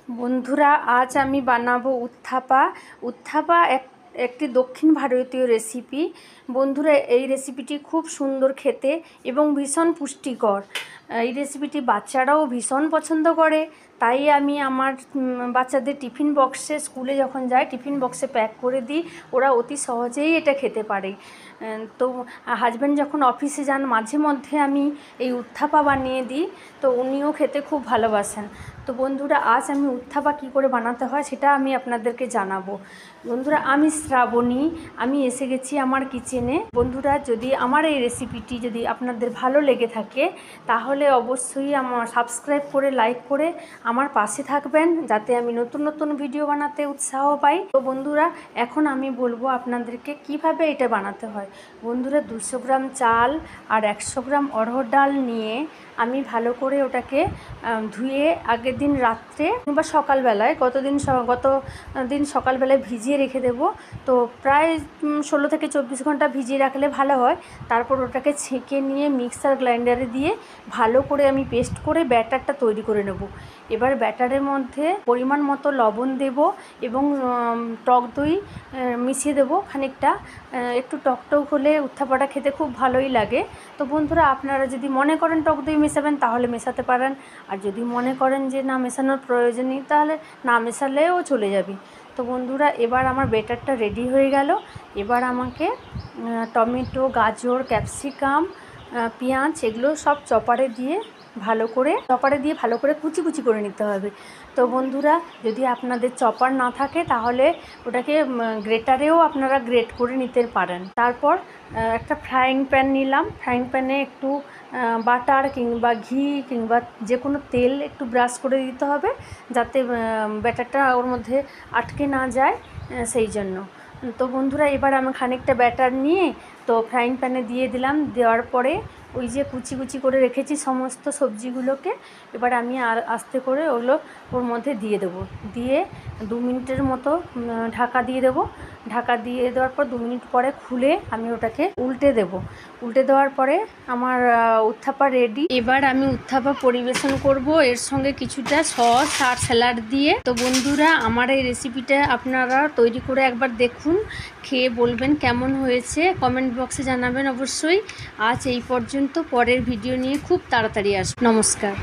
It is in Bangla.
বন্ধুরা, আজ আমি বানাবো উত্থাপা। উত্থাপা একটি দক্ষিণ ভারতীয় রেসিপি। বন্ধুরা, এই রেসিপিটি খুব সুন্দর খেতে এবং ভীষণ পুষ্টিকর। এই রেসিপিটি বাচ্চারাও ভীষণ পছন্দ করে, তাই আমি আমার বাচ্চাদের টিফিন বক্সে, স্কুলে যখন যায় টিফিন বক্সে প্যাক করে দিই। ওরা অতি সহজেই এটা খেতে পারে। তো হাজব্যান্ড যখন অফিসে যান, মাঝে মধ্যে আমি এই উত্থাপা বানিয়ে দিই, তো উনিও খেতে খুব ভালোবাসেন। তো বন্ধুরা, আজ আমি উত্থাপা কী করে বানাতে হয় সেটা আমি আপনাদেরকে জানাবো। বন্ধুরা, আমি শ্রাবণী, আমি এসে গেছি আমার কিচেনে। বন্ধুরা, যদি আমার এই রেসিপিটি যদি আপনাদের ভালো লেগে থাকে তাহলে অবশ্যই আমার সাবস্ক্রাইব করে, লাইক করে আমার পাশে থাকবেন, যাতে আমি নতুন নতুন ভিডিও বানাতে উৎসাহ পাই। তো বন্ধুরা, এখন আমি বলবো আপনাদেরকে কিভাবে এটা বানাতে হয়। বন্ধুরা, 200 গ্রাম চাল আর 100 গ্রাম অড়হর ডাল নিয়ে আমি ভালো করে ওটাকে ধুয়ে আগের দিন রাত্রে কিংবা সকালবেলায়, গত দিন সকালবেলায় ভিজিয়ে রেখে দেবো। তো প্রায় 16 থেকে 24 ঘন্টা ভিজিয়ে রাখলে ভালো হয়। তারপর ওটাকে ছেঁকে নিয়ে মিক্সার গ্রাইন্ডারে দিয়ে ভালো করে আমি পেস্ট করে ব্যাটারটা তৈরি করে নেব। এবার ব্যাটারের মধ্যে পরিমাণ মতো লবণ দেব এবং টক দই মিশিয়ে দেবো খানিকটা। একটু টকটক হলে উত্থাপাটা খেতে খুব ভালোই লাগে। তো বন্ধুরা, আপনারা যদি মনে করেন টক দই মেশাবেন তাহলে মেশাতে পারেন, আর যদি মনে করেন যে না, মেশানোর প্রয়োজন নেই, তাহলে না মেশালেও চলে যাবে। তো বন্ধুরা, এবার আমার ব্যাটারটা রেডি হয়ে গেল। এবার আমাকে টমেটো, গাজর, ক্যাপসিকাম, পেঁয়াজ এগুলো সব চপারে দিয়ে ভালো করে কুচি কুচি করে নিতে হবে। তো বন্ধুরা, যদি আপনাদের চপার না থাকে তাহলে ওটাকে গ্রেটারেও আপনারা গ্রেট করে নিতে পারেন। তারপর একটা ফ্রাইং প্যান নিলাম। ফ্রাইং প্যানে একটু বাটার কিংবা ঘি কিংবা যে কোনো তেল একটু ব্রাশ করে দিতে হবে, যাতে ব্যাটারটা ওর মধ্যে আটকে না যায়, সেই জন্য। তো বন্ধুরা, এবার আমি খানিকটা ব্যাটার নিয়ে তো ফ্রাইং প্যানে দিয়ে দিলাম। দেওয়ার পরে ওই যে কুচি কুচি করে রেখেছি সমস্ত সবজিগুলোকে, এবার আমি আস্তে করে ওগুলো ওর মধ্যে দিয়ে দেবো। দিয়ে 2 মিনিটের মতো ঢাকা দিয়ে দেবো। ঢাকা দিয়ে দেওয়ার পর 2 মিনিট পরে খুলে আমি ওটাকে উল্টে দেব। উল্টে দেওয়ার পরে আমার উত্থাপা রেডি। এবার আমি উত্থাপা পরিবেশন করব, এর সঙ্গে কিছুটা সস আর স্যালাড দিয়ে। তো বন্ধুরা, আমার এই রেসিপিটা আপনারা তৈরি করে একবার দেখুন, খেয়ে বলবেন কেমন হয়েছে, কমেন্ট বক্সে জানাবেন অবশ্যই। আজ এই পর্যন্ত, পরের ভিডিও নিয়ে খুব তাড়াতাড়ি আসব। নমস্কার।